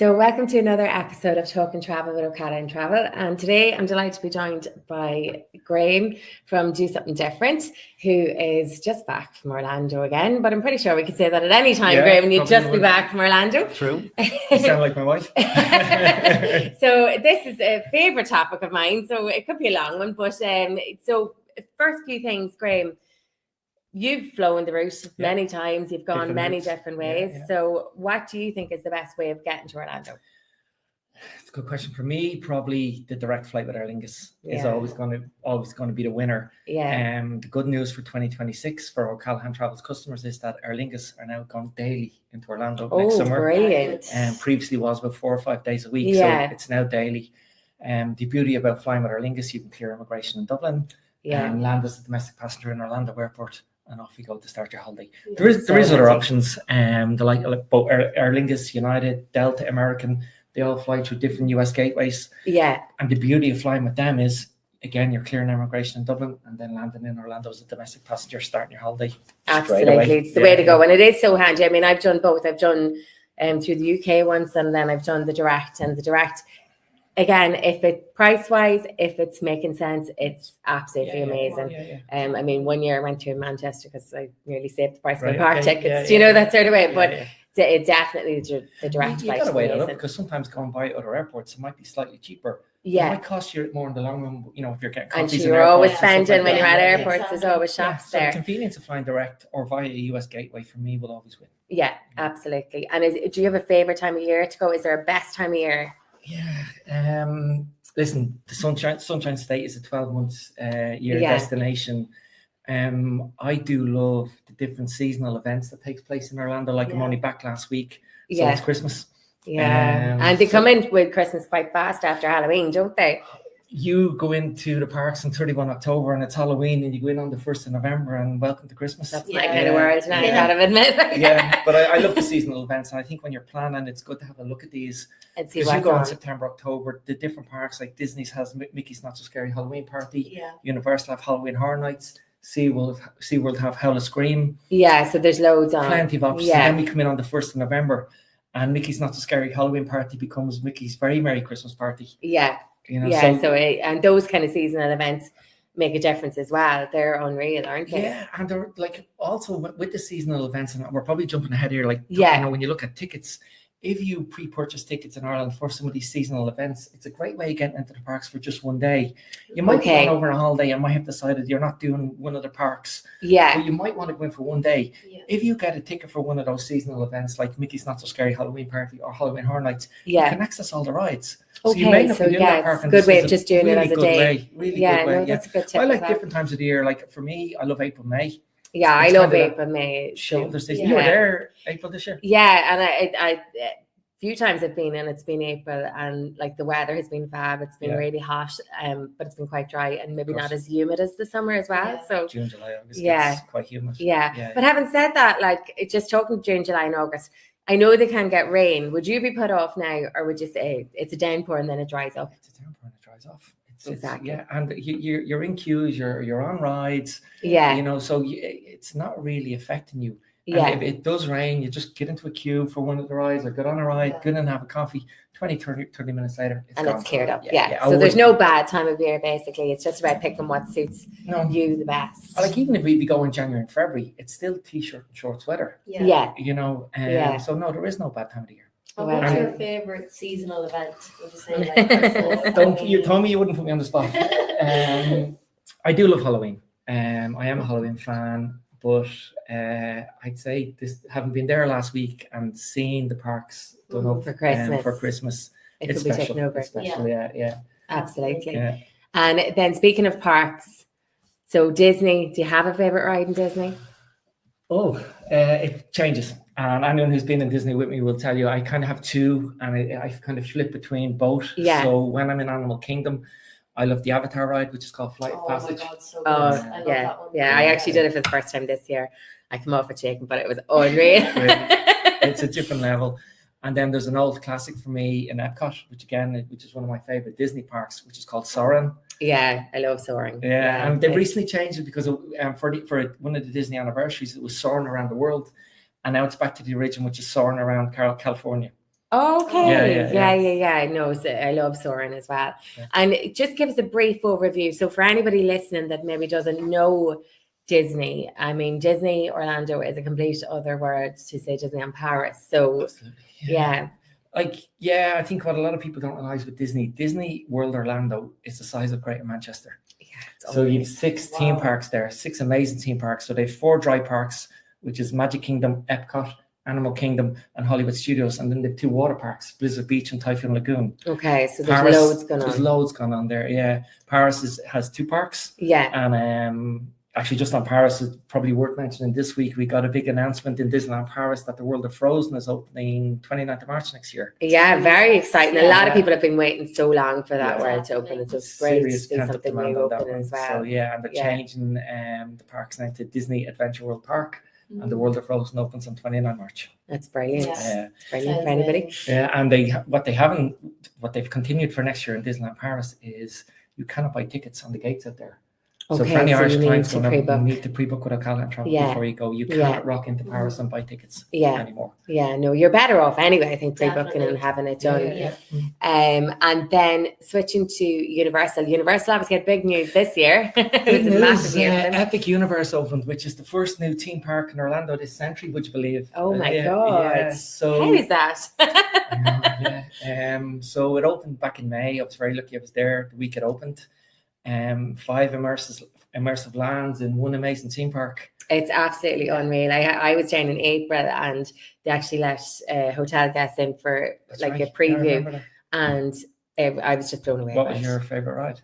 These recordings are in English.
So welcome to another episode of Talking Travel with Okada and Travel. And today I'm delighted to be joined by Graham from Do Something Different, who is just back from Orlando again. But I'm pretty sure we could say that at any time, Graham, and you'd just be back from Orlando. True. You sound like my wife. So this is a favourite topic of mine, so it could be a long one. But so first few things, Graham. You've flown the route many times. You've gone many different ways. Yeah. So what do you think is the best way of getting to Orlando? It's a good question. For me, probably the direct flight with Aer Lingus is always going to be the winner. Yeah. The good news for 2026 for O'Callaghan Travels customers is that Aer Lingus are now going daily into Orlando next summer. Brilliant. Previously was about 4 or 5 days a week. Yeah. So it's now daily. The beauty about flying with Aer Lingus, you can clear immigration in Dublin and land as a domestic passenger in Orlando Airport. And off you go to start your holiday. There is other options. Like both Aer Lingus, United, Delta, American, they all fly through different US gateways. Yeah. And the beauty of flying with them is, again, you're clearing immigration in Dublin and then landing in Orlando as a domestic passenger, starting your holiday. Absolutely. It's the way to go. And it is so handy. I mean, I've done both. I've done through the UK once, and then I've done the direct. And the direct, again, if it price-wise, if it's making sense, it's absolutely amazing. I mean, one year I went to Manchester because I nearly saved the price of my park tickets. Do you know that sort of way? But it definitely the direct flight. You got to weigh that up because sometimes going by other airports, it might be slightly cheaper. Yeah, it might cost you more in the long run. You know, if you're getting and you're always spending when you're at airports. There's always shops there. So the convenience of flying direct or via a US gateway for me will always win. Yeah, absolutely. And do you have a favorite time of year to go? Is there a best time of year? Yeah. Listen, the Sunshine State is a 12-month year destination. I do love the different seasonal events that takes place in Orlando. Like I'm only back last week, so it's Christmas. Yeah, and they come in with Christmas quite fast after Halloween, don't they? You go into the parks on 31 October and it's Halloween, and you go in on the 1st of November and welcome to Christmas. That's my kind of world, and I gotta admit. But I love the seasonal events, and I think when you're planning, it's good to have a look at these. And see what's you go in September, October, the different parks, like Disney's has Mickey's Not So Scary Halloween Party. Yeah. Universal have Halloween Horror Nights. SeaWorld have Howl of Scream. Yeah, so there's loads on. Plenty of options. Yeah. And then we come in on the 1st of November, and Mickey's Not So Scary Halloween Party becomes Mickey's Very Merry Christmas Party. Yeah. You know, and those kind of seasonal events make a difference as well. They're unreal, aren't they? Yeah, and they're like also with the seasonal events, and we're probably jumping ahead here. Like, you know, when you look at tickets, if you pre-purchase tickets in Ireland for some of these seasonal events, it's a great way of getting into the parks for just one day. You might be going over a holiday and might have decided you're not doing one of the parks. Yeah. But you might want to go in for one day. Yeah. If you get a ticket for one of those seasonal events like Mickey's Not So Scary Halloween Party or Halloween Horror Nights, you can access all the rides. So you may not be doing that park, it's a good way of just doing it as a day. Really good way. That's a good tip. I like different times of the year. Like for me, I love April, May. Yeah, I love April, May. Shoulder season. You were there April this year? Yeah, and I few times I've been, and it's been April, and like the weather has been fab. It's been really hot, but it's been quite dry and maybe not as humid as the summer as well. Yeah. So June, July, August, it's quite humid. Yeah. But having said that, like just talking June, July, and August, I know they can get rain. Would you be put off now, or would you say it's a downpour and then it dries up? It's a downpour and it dries off. Exactly. And you're in queues, you're on rides. Yeah. You know, so it's not really affecting you. Yeah. And if it does rain, you just get into a queue for one of the rides or get on a ride, go in and have a coffee. 30 minutes later, it's cleared up. Yeah. So there's no bad time of year, basically. It's just about picking what suits you the best. Like even if we go in January and February, it's still t-shirt and shorts weather. Yeah. You know, so no, there is no bad time of the year. What's your favorite seasonal event? Would you say you told me you wouldn't put me on the spot. I do love Halloween. I am a Halloween fan. But I'd say this, having been there last week and seeing the parks done up for Christmas, it's special. Taken over. It's special, yeah. Absolutely. Yeah. And then speaking of parks, so Disney, do you have a favorite ride in Disney? It changes. And anyone who's been in Disney with me will tell you I kind of have two, and I kind of flip between both. Yeah. So when I'm in Animal Kingdom, I love the Avatar ride, which is called Flight of Passage. My God, so good. I love that one. Yeah. I actually did it for the first time this year. I come off a chicken, but it was unreal. It's a different level. And then there's an old classic for me in Epcot, which is one of my favorite Disney parks, which is called Soarin'. Yeah, I love Soaring. Yeah, and they've recently changed it because for one of the Disney anniversaries, it was Soaring Around the World, and now it's back to the original, which is Soaring Around California. Okay. Yeah. No, so I love Soarin' as well. Yeah. And just give us a brief overview. So for anybody listening that maybe doesn't know Disney, I mean, Disney Orlando is a complete other word to say Disneyland Paris. So Absolutely. yeah. I think what a lot of people don't realize with Disney World Orlando is the size of Greater Manchester. Yeah, So you have 6 theme parks there, 6 amazing theme parks. So they have 4 dry parks, which is Magic Kingdom, Epcot, Animal Kingdom, and Hollywood Studios, and then they have 2 water parks, Blizzard Beach and Typhoon Lagoon. Okay, so Paris, loads going on. There's loads going on there. Yeah, Paris has 2 parks. Yeah, and actually, just on Paris, it's probably worth mentioning this week, we got a big announcement in Disneyland Paris that the World of Frozen is opening 29th of March next year. Yeah, very exciting. A lot of Yeah. people have been waiting so long for that Yeah. world to open. It's just great to Serious see pent-up something demand new on that open one. as well. So yeah, and they're Yeah. changing the parks now to Disney Adventure World Park, and the World of Frozen opens on 29 March. That's brilliant. Yeah. It's brilliant for Sounds anybody. amazing. Yeah, and what they've continued for next year in Disneyland Paris is you cannot buy tickets on the gates out there. So Okay, for any so Irish you need clients to going out, pre-book. you need to pre-book with O'Callaghan Travel Yeah. before you go. You Yeah. can't rock into Paris and buy tickets Yeah. anymore. Yeah, no, you're better off anyway, I think, pre-booking Definitely. and having it done. Yeah. And then switching to Universal. Universal obviously had big news this year. It was Big a news, massive year for them. Epic Universe opened, which is the first new theme park in Orlando this century, would you believe? Oh my Yeah, God. yeah, so How is that? So it opened back in May. I was very lucky. I was there the week it opened. 5 immersive lands in one amazing theme park. It's absolutely unreal. I was down in April and they actually let hotel guests in for That's like right. a Yeah, I preview, remember that. and I was just blown away. What by was it. your favorite ride?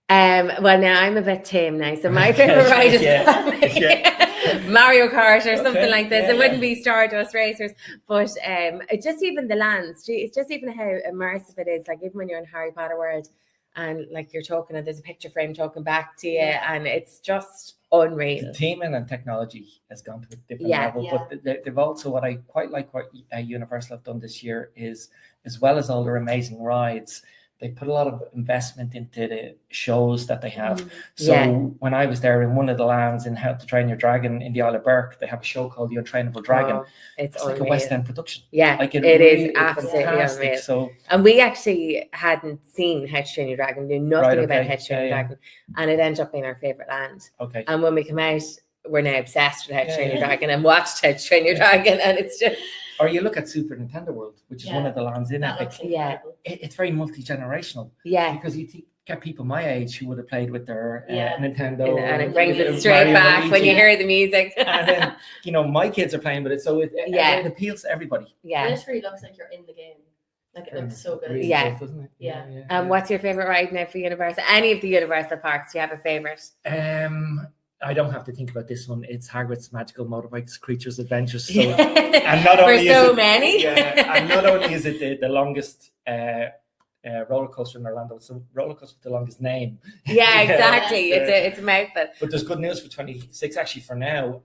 Well, now I'm a bit tame now, so my favorite ride is Yeah. Mario Kart or something Okay, like this. yeah, It wouldn't be Stardust Racers, but it just even the lands. It's just even how immersive it is. Like even when you're in Harry Potter world, and like you're talking, and there's a picture frame talking back to you, and it's just unreal. The theming and technology has gone to a different Yeah. level, Yeah. but they've also, what I quite like what Universal have done this year is, as well as all their amazing rides, they put a lot of investment into the shows that they have. So Yeah. when I was there in one of the lands in How to Train Your Dragon in the Isle of Berk, they have a show called The Untrainable Dragon. Oh, it's It's like a unreal. West End production. Yeah, Like it really is absolutely fantastic. unreal. So And we actually hadn't seen How to Train Your Dragon, knew nothing Right, about okay. How to Train Your Yeah, yeah. Dragon, and it ended up being our favorite land. okay. And when we come out, we're now obsessed with How to Yeah, Train Your yeah. Dragon and watched How to Train Your Dragon, and it's just Or you look at Super Nintendo World, which is one Yeah. of the lands in That Epic. looks incredible. It's very multi-generational yeah. because you get people my age who would have played with their Yeah. Nintendo. And it or brings it Mario straight and back when you Luigi. hear the music. And then, my kids are playing with it. So Yeah. it appeals to everybody. It Yeah. literally looks like you're in the game. Like it looks so good. Really Yeah. does, doesn't it? Yeah. What's your favorite ride now for Universal? Any of the Universal parks? Do you have a favorite? I don't have to think about this one. It's Hagrid's Magical Motorbikes Creatures Adventures. So, and not for only is so it- many. yeah, and not only is it the longest roller coaster in Orlando, it's a roller coaster with the longest name. Yeah, exactly. Yeah. It's a mouthful. But there's good news for 26 actually for now.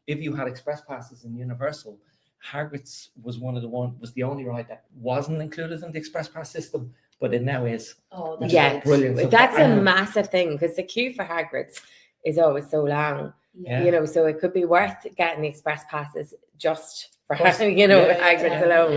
If you had express passes in Universal, Hagrid's was the only ride that wasn't included in the express pass system, but it now is. Oh, that's Yeah, great. Brilliant. So That's a um, massive thing because the queue for Hagrid's is always so long. Yeah. So it could be worth getting the express passes just for Of course. Hagrid's alone.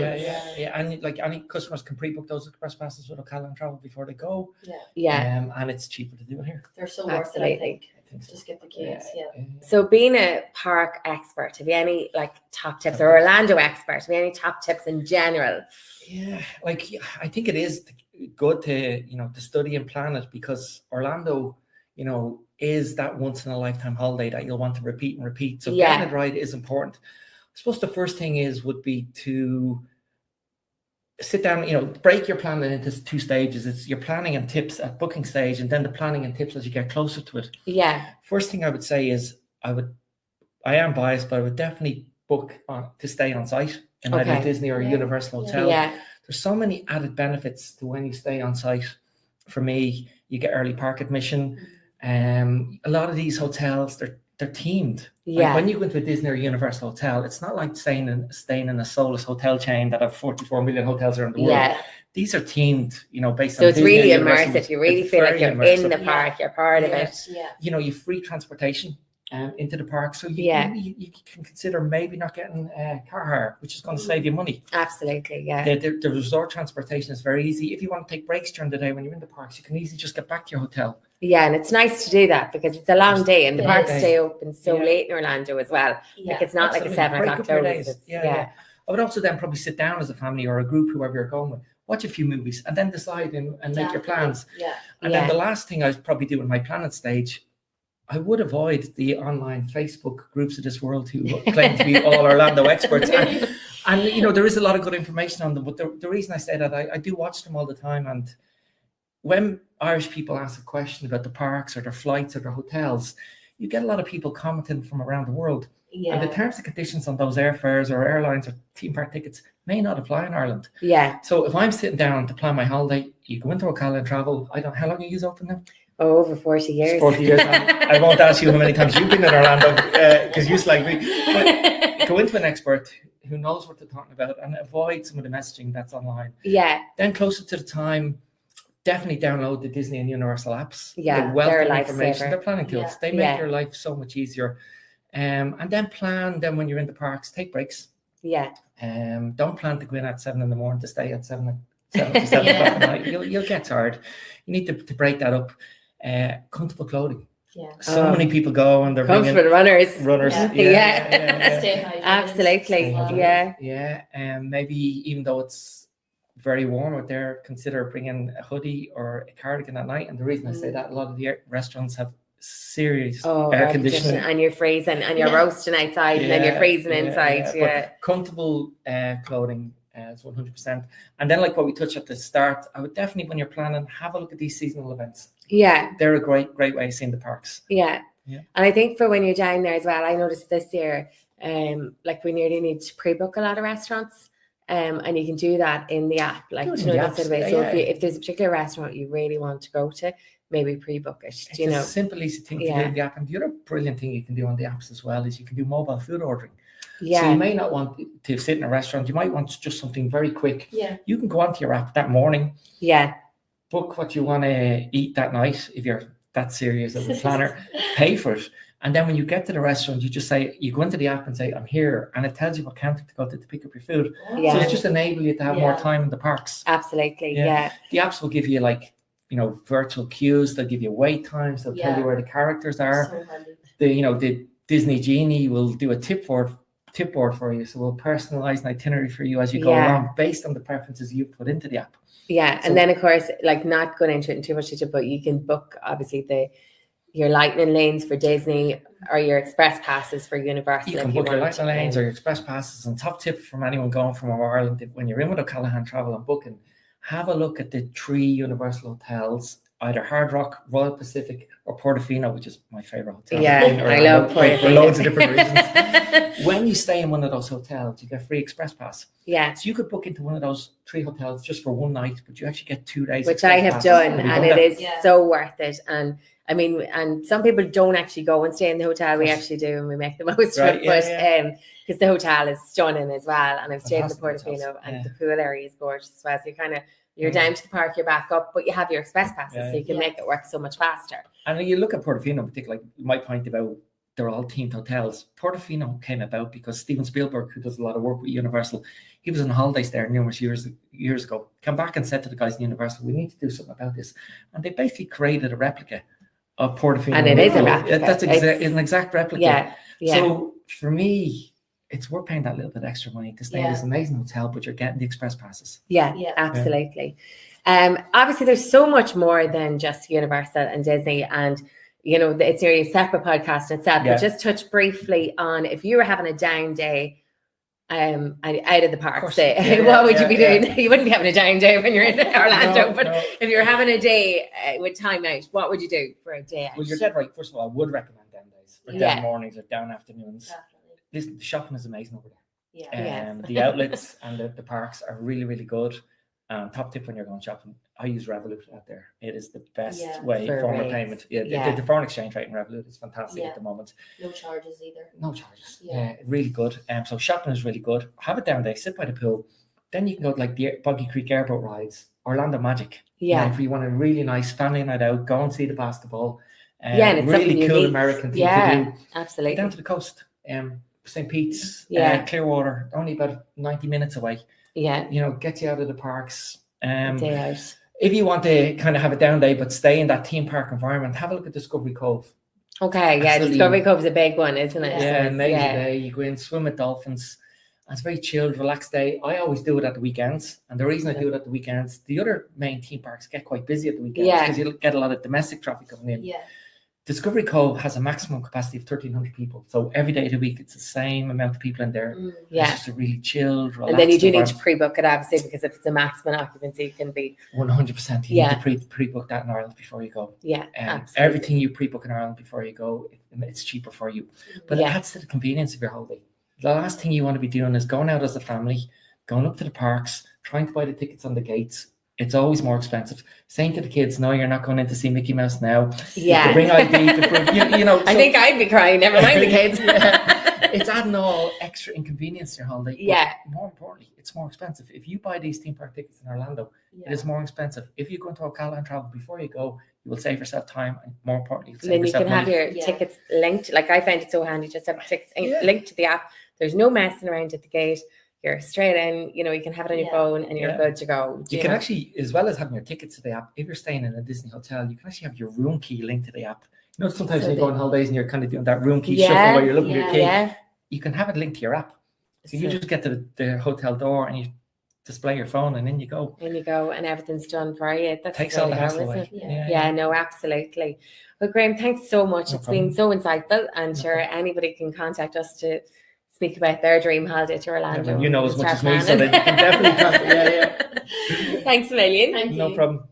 Yeah. And like any customers can pre-book those express passes with O'Callaghan Travel before they go. Yeah. And it's cheaper to do it here. They're so worth it, I Absolutely. think. I think so. Just get the keys. Yeah. So being a park expert, have you any top tips, or Orlando expert, have you any top tips in general? Yeah, I think it is good to to study and plan it, because Orlando, is that once in a lifetime holiday that you'll want to repeat and repeat. So Yeah. getting it right is important. I suppose the first thing would be to sit down, break your planning into 2 stages. It's your planning and tips at booking stage, and then the planning and tips as you get closer to it. Yeah. First thing I would say is I am biased, but I would definitely book to stay on site in either Okay. Disney or Yeah. Universal Hotel. Yeah. There's so many added benefits to when you stay on site. For me, you get early park admission. A lot of these hotels, they're themed. Yeah. Like when you go into a Disney or Universal Hotel, it's not like staying in a soulless hotel chain that have 44 million hotels around the world. Yeah. These are themed, based So on it's Disney really or Universal. immersive. You really It's feel like very you're immersive. in the park, you're part of Yeah. it. Yeah. You free transportation. into the park. So you can consider maybe not getting car hire, which is going to save you money. Absolutely, yeah. The resort transportation is very easy. If you want to take breaks during the day when you're in the parks, you can easily just get back to your hotel. Yeah, and it's nice to do that because it's a long day and the parks stay open so late in Orlando as well. Like it's not like a 7 o'clock close. Yeah. I would also then probably sit down as a family or a group, whoever you're going with, watch a few movies and then decide and make your plans. Yeah. And then the last thing I'd probably do in my planning stage, I would avoid the online Facebook groups of this world who claim to be all Orlando experts. And you know, there is a lot of good information on them, but the reason I say that, I do watch them all the time. And when Irish people ask a question about the parks or their flights or their hotels, you get a lot of people commenting from around the world. Yeah. And the terms and conditions on those airfares or airlines or theme park tickets may not apply in Ireland. Yeah. So if I'm sitting down to plan my holiday, you go into Ocala and travel. I don't know how long you use open now. Oh, over 40 years. It's 40 years. I won't ask you how many times you've been in Orlando because you like me. But go into an expert who knows what they're talking about and avoid some of the messaging that's online. Yeah. Then closer to the time, definitely download the Disney and Universal apps. Yeah, they're information. They're planning tools. Yeah. They make your life so much easier. And then plan. Then when you're in the parks, take breaks. Yeah. Don't plan to go in at 7 a.m. to stay at 7 to 7 o'clock at night. You'll get tired. You need to break that up. Comfortable clothing. Yeah. So many people go and they're comfortable runners. Yeah. Stay hydrated. Absolutely. Yeah. And maybe even though it's very warm out there, consider bringing a hoodie or a cardigan at night. And the reason I say that, a lot of the restaurants have serious air conditioning, and you're freezing and you're roasting outside and then you're freezing inside. But comfortable clothing is 100%. And then, like what we touched at the start, I would definitely, when you're planning, have a look at these seasonal events. Yeah, they're a great way of seeing the parks. Yeah. And I think for when you're down there as well, I noticed this year, like we nearly need to pre-book a lot of restaurants. And you can do that in the app, like that's the way. So if there's a particular restaurant you really want to go to, maybe pre-book it. It's a simple, easy thing to do in the app. And the other brilliant thing you can do on the apps as well is you can do mobile food ordering. Yeah. So you may not want to sit in a restaurant. You might want just something very quick. Yeah. You can go onto your app that morning. Yeah. Book what you want to eat that night if you're that serious as a planner. Pay for it. And then when you get to the restaurant, you just say, you go into the app and say, I'm here. And it tells you what counter to go to pick up your food. Yeah. So it's just enable you to have more time in the parks. Absolutely. Yeah. The apps will give you virtual queues. They'll give you wait times. They'll tell you where the characters are. So the Disney Genie will do a tip board for you. So we'll personalize an itinerary for you as you go along based on the preferences you've put into the app. Yeah. And then of course, like not going into it in too much detail, but you can book obviously your lightning lanes for Disney or your express passes for Universal. You can book your lightning lanes or your express passes. And top tip from anyone going from Ireland, when you're in with O'Callaghan Travel and booking, have a look at the 3 Universal hotels, either Hard Rock, Royal Pacific, or Portofino, which is my favorite hotel. Yeah, I love Portofino for loads of different reasons. When you stay in one of those hotels, you get free express pass. Yeah. So you could book into one of those 3 hotels just for one night, but you actually get 2 days. Which I have done, and it is so worth it. And I mean, and some people don't actually go and stay in the hotel. We actually do, and we make the most of it. But because the hotel is stunning as well, and I've stayed in the Portofino, and the pool area is gorgeous as well. So you're down to the park, you're back up, but you have your express passes, so you can make it work so much faster. And when you look at Portofino in particular, like my point about they're all themed hotels. Portofino came about because Steven Spielberg, who does a lot of work with Universal, he was on holidays there numerous years ago, came back and said to the guys in Universal, we need to do something about this. And they basically created a replica of Portofino. And it is a replica. That's an exact replica. Yeah. So for me, it's worth paying that little bit extra money to stay in this amazing hotel, but you're getting the express passes. Yeah, absolutely. Obviously, there's so much more than just Universal and Disney, and it's nearly a separate podcast in itself. But just touch briefly on if you were having a down day, and out of the park, what would you be doing? You wouldn't be having a down day when you're in Orlando, but if you're having a day with time out, what would you do for a day out? Well, you're dead right. First of all, I would recommend down days, or down mornings, or down afternoons. Listen, the shopping is amazing over there. The outlets and the parks are really, really good. Top tip when you're going shopping, I use Revolut out there. It is the best form of payment. The foreign exchange rate in Revolut is fantastic at the moment. No charges either. No charges. Really good. So shopping is really good. Have a down day, sit by the pool. Then you can go to like the Boggy Creek airboat rides, Orlando Magic. If you want a really nice family night out, go and see the basketball. And it's really something cool unique. American thing Yeah, to do. absolutely. Down to the coast, St. Pete's, Yeah. Clearwater, only about 90 minutes away. Yeah, You know, gets you out of the parks. day out. If you want to kind of have a down day but stay in that theme park environment, have a look at Discovery Cove. Okay, yeah, Absolutely. Discovery Cove's a big one, isn't it? Yeah. So Yeah, it's- amazing yeah. day. You go in, swim with dolphins. And it's a very chilled, relaxed day. I always do it at the weekends. And the reason I do it at the weekends, the other main theme parks get quite busy at the weekends Yeah. because you get a lot of domestic traffic coming in. Yeah. Discovery Cove has a maximum capacity of 1,300 people. So every day of the week, it's the same amount of people in there. Mm. It's Yeah. just a really chilled, relaxed And then you do need to environment. pre-book it, obviously, because if it's a maximum occupancy, it can be 100%. You Yeah. need to pre-book that in Ireland before you go. absolutely. Everything you pre-book in Ireland before you go, it's cheaper for you. But Yeah. it adds to the convenience of your holiday. The last thing you want to be doing is going out as a family, going up to the parks, trying to buy the tickets on the gates. It's always more expensive. Saying to the kids, no, you're not going in to see Mickey Mouse now. Yeah. You bring ID to prove, you know. I so- think I'd be crying, never mind the kids. Yeah. It's adding all extra inconvenience to your holiday. but Yeah. More importantly, it's more expensive. If you buy these theme park tickets in Orlando, Yeah. it is more expensive. If you go into Ocala and travel before you go, you will save yourself time, and more importantly, you'll And save then you yourself can have money. your Yeah. tickets linked. Like I find it so handy, just have tickets Yeah. linked to the app. There's no messing around at the gate. You're straight in, you know, you can have it on your Yeah. phone and you're Yeah. good to go. You can actually, as well as having your tickets to the app, if you're staying in a Disney hotel, you can actually have your room key linked to the app. You know, sometimes So when you go they- on holidays and you're kind of doing that room key Yeah, shuffle where you're looking at your key, Yeah. you can have it linked to your app. So you So- just get to the hotel door and you display your phone and then you go. and you go and everything's done for you. That's Takes the way all the to go, hassle isn't away. it? Yeah, no, absolutely. Well, Graham, thanks so much. No It's been so insightful, and No sure, anybody can contact us to speak about their dream holiday to Orlando. You know as and much as start me, so that you can planning. definitely contact. Yeah. Thanks a million. Thank No you. problem.